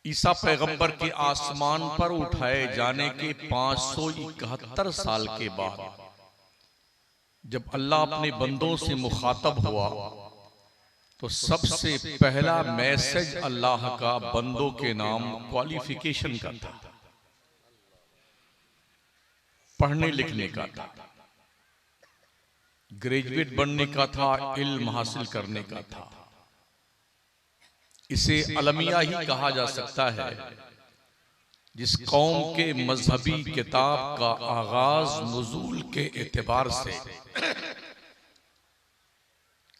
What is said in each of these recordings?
ईसा पैगंबर के आसमान पर उठाए जाने के 571 साल के बाद जब अल्लाह अपने बंदों से मुखातब हुआ तो सबसे पहला मैसेज अल्लाह का बंदों के नाम क्वालिफिकेशन का था, पढ़ने लिखने का था, ग्रेजुएट बनने का था, इल्म हासिल करने का था। इसे अलमिया ही कहा जा सकता है जिस कौम के मजहबी किताब का आगाज नुज़ूल के एतबार से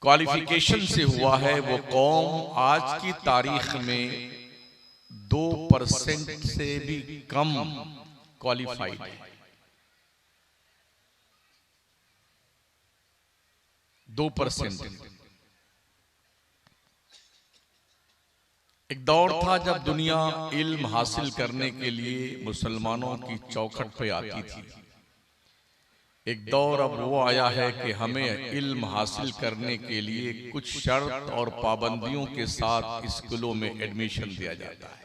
क्वालिफिकेशन से हुआ है। वो कौम आज की तारीख में 2% से भी कम क्वालिफाइड है। 2%। एक दौर था जब दुनिया इल्म हासिल करने के लिए मुसलमानों की चौखट पे आती थी। एक दौर अब वो आया है कि हमें इल्म हासिल करने के लिए कुछ शर्त और पाबंदियों के साथ स्कूलों में एडमिशन दिया जाता है।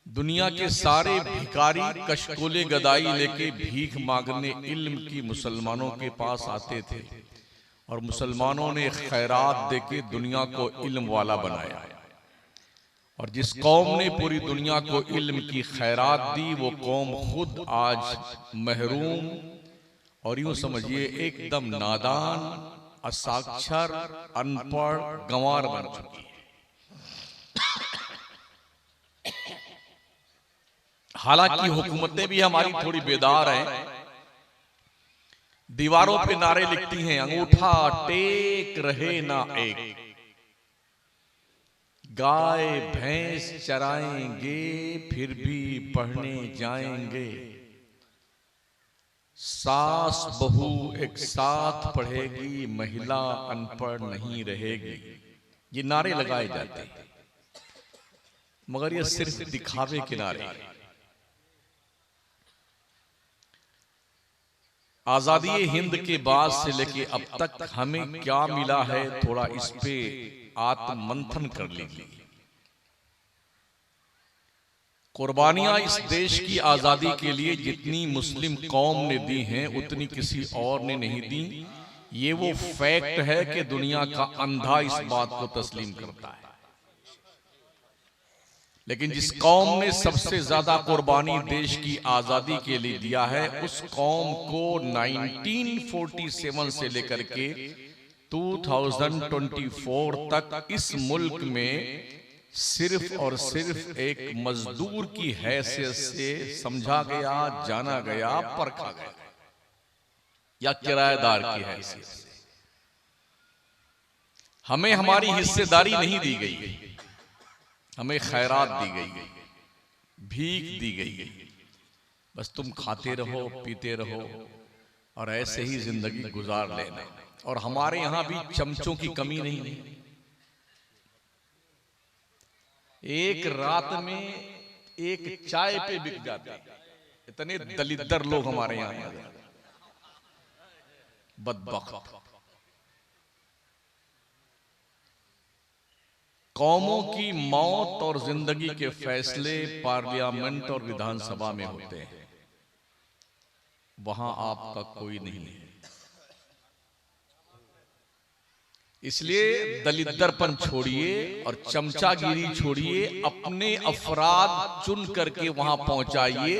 दुनिया के सारे भिखारी कशकोले गदाई लेके भीख मांगने इल्म की मुसलमानों के पास आते थे और मुसलमानों ने खैरात देके दुनिया को इल्म वाला बनाया। और जिस कौम ने पूरी दुनिया को इल्म की खैरात दी वो कौम खुद आज महरूम और यूं समझिए एकदम नादान, असाक्षर, अनपढ़, गंवार बन चुकी है। हालांकि हुकूमतें भी हमारी थोड़ी बेदार हैं, दीवारों पे नारे लिखती हैं, अंगूठा टेक रहे ना एक, गाय भैंस चराएंगे फिर भी पढ़ने जाएंगे, सास बहू एक साथ पढ़ेगी, महिला अनपढ़ नहीं रहेगी। ये नारे लगाए जाते हैं मगर ये सिर्फ दिखावे के नारे। आजादी हिंद के बाद से लेके अब तक हमें क्या मिला है, थोड़ा इस पे आत्ममंथन कर लीजिए। कुर्बानियां इस देश की आजादी के लिए जितनी मुस्लिम कौम ने दी हैं उतनी किसी और ने नहीं दी। ये वो फैक्ट है कि दुनिया का अंधा इस बात को तस्लीम करता है। लेकिन जिस कौम ने सबसे ज्यादा कुर्बानी देश की आजादी के लिए दिया है उस कौम को 1947 से लेकर के 2024 तक इस मुल्क में सिर्फ और सिर्फ एक मजदूर की हैसियत से समझा गया, जाना गया, परखा गया, या किराएदार की हैसियत से। हमें हमारी हिस्सेदारी नहीं दी गई, हमें खैरात दी गई, भीख दी गई। बस तुम खाते रहो, पीते रहो और ऐसे ही जिंदगी गुजार लेना। और हमारे यहां भी चमचों की कमी नहीं है। एक रात में एक चाय पे बिक जाते हैं, इतने दलिद्दर लोग हमारे यहां हैं, बदबख्त। कौमों की मौत और जिंदगी के फैसले पार्लियामेंट और विधानसभा में होते हैं, वहां आपका कोई नहीं है। इसलिए दलिद्दरपन छोड़िए और चमचागिरी छोड़िए, अपने अफराद चुन करके वहां पहुंचाइए।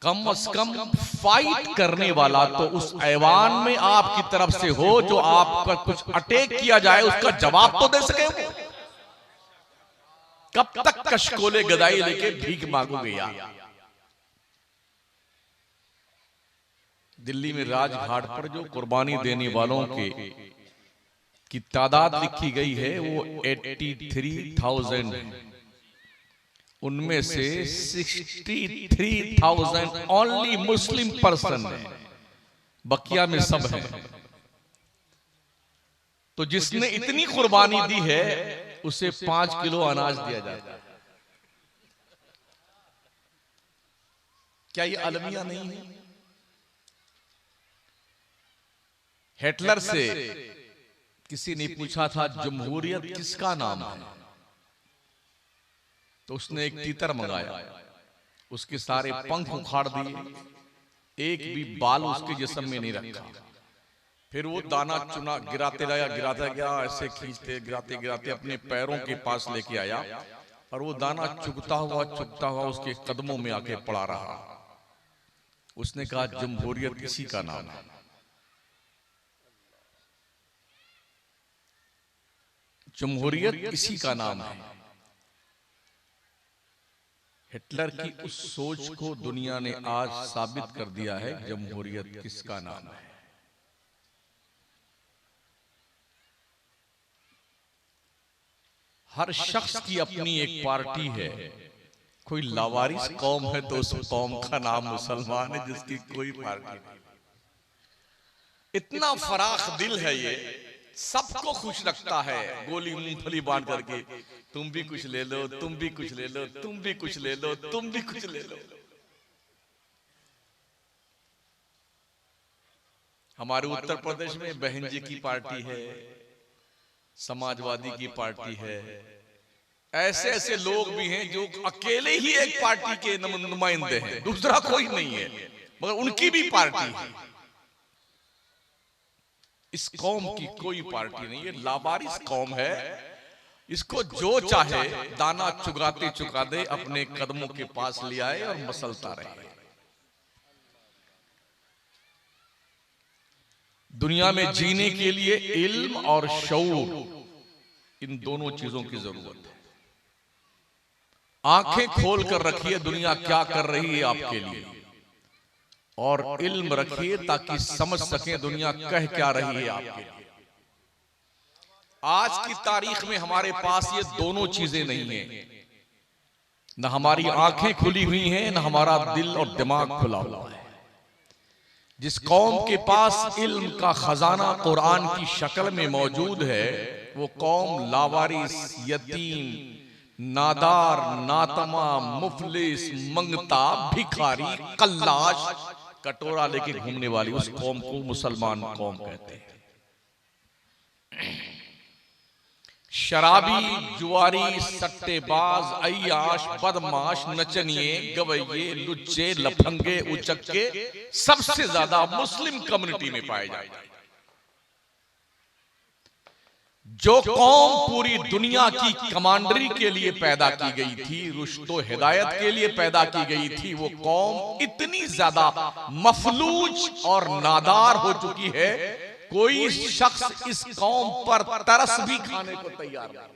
कम से कम फाइट करने वाला तो उस ऐवान में आपकी तरफ से हो, जो आपका कुछ अटैक किया जाए उसका जवाब तो दे सके। कब तक कशकोले गदाई लेके भीख मांगोगे यार। दिल्ली में राजघाट पर जो कुर्बानी देने वालों की तादाद लिखी गई है वो 83,000 है। उनमें से 63,000 ओनली मुस्लिम पर्सन है, बकिया में सब है। तो जिसने इतनी कुर्बानी दी है उसे 5 किलो अनाज दिया जाता है। क्या ये अलमिया नहीं है? हिटलर से किसी ने पूछा था जमहूरियत किसका नाम है, तो उसने एक तीतर मंगाया, उसके सारे पंख उखाड़ दिए, एक भी बाल उसके जिस्म में नहीं रखा। फिर वो दाना चुना गिराते गया, ऐसे खींचते गिराते गिराते अपने पैरों के पास लेके आया, और वो दाना चुगता हुआ उसके कदमों में आके पड़ा रहा। उसने कहा, जमहूरियत इसी का नाम है। जमहूरियत इसी का नाम है। हिटलर की उस सोच को दुनिया ने आज साबित कर दिया है, जमहूरियत किसका नाम है। हर शख्स की अपनी एक पार्टी है। कोई लावारिस कौम है तो उस कौम का नाम मुसलमान है, जिसकी कोई पार्टी नहीं। इतना फराख दिल है ये, सबको खुश रखता है। गोली मूंगफली बांट करके, तुम भी कुछ ले लो, तुम भी कुछ ले लो, तुम भी कुछ ले लो, तुम भी कुछ ले लो। हमारे उत्तर प्रदेश में बहन जी की पार्टी है, समाजवादी की पार्टी है। ऐसे ऐसे लोग भी हैं जो अकेले ही एक पार्टी के नुमाइंदे हैं, दूसरा कोई नहीं है, मगर उनकी भी पार्टी है। इस कौम की कोई पार्टी नहीं, ये लावारिस कौम है। इसको जो चाहे दाना चुगाते चुगाते अपने कदमों के पास ले आए और मसलता रहे। दुनिया में जीने के लिए इल्म और शऊर, इन दोनों चीजों की जरूरत है। आंखें खोल कर रखिए दुनिया क्या कर रही है आपके लिए, और इल्म रखिए ताकि समझ सकें दुनिया कह क्या रही है आपके लिए। आज की तारीख में हमारे पास ये दोनों चीजें नहीं है। न हमारी आंखें खुली हुई हैं, न हमारा दिल और दिमाग खुला हुआ है। जिस कौम के पास इल्म का खजाना कुरान की शक्ल में मौजूद है, वो कौम लावारिस, यतीम, नादार, नातमा, मुफलिस, मंगता, भिखारी, कल्लाश, कटोरा लेके घूमने वाली उस कौम को मुसलमान कौम कहते हैं। शराबी, जुआरी, सट्टेबाज, अय्याश, बदमाश, नचनिए, गवैये, लुच्चे, लफंगे, उचक्के सबसे ज्यादा मुस्लिम कम्युनिटी में पाए जाते हैं। जो कौम पूरी दुनिया की कमांडरी के लिए पैदा की गई थी, रुश्तो हिदायत के लिए पैदा की गई थी, वो कौम इतनी ज्यादा मफलूज और नादार हो चुकी है, कोई शख्स इस कौम पर तरस भी खाने को तैयार नहीं।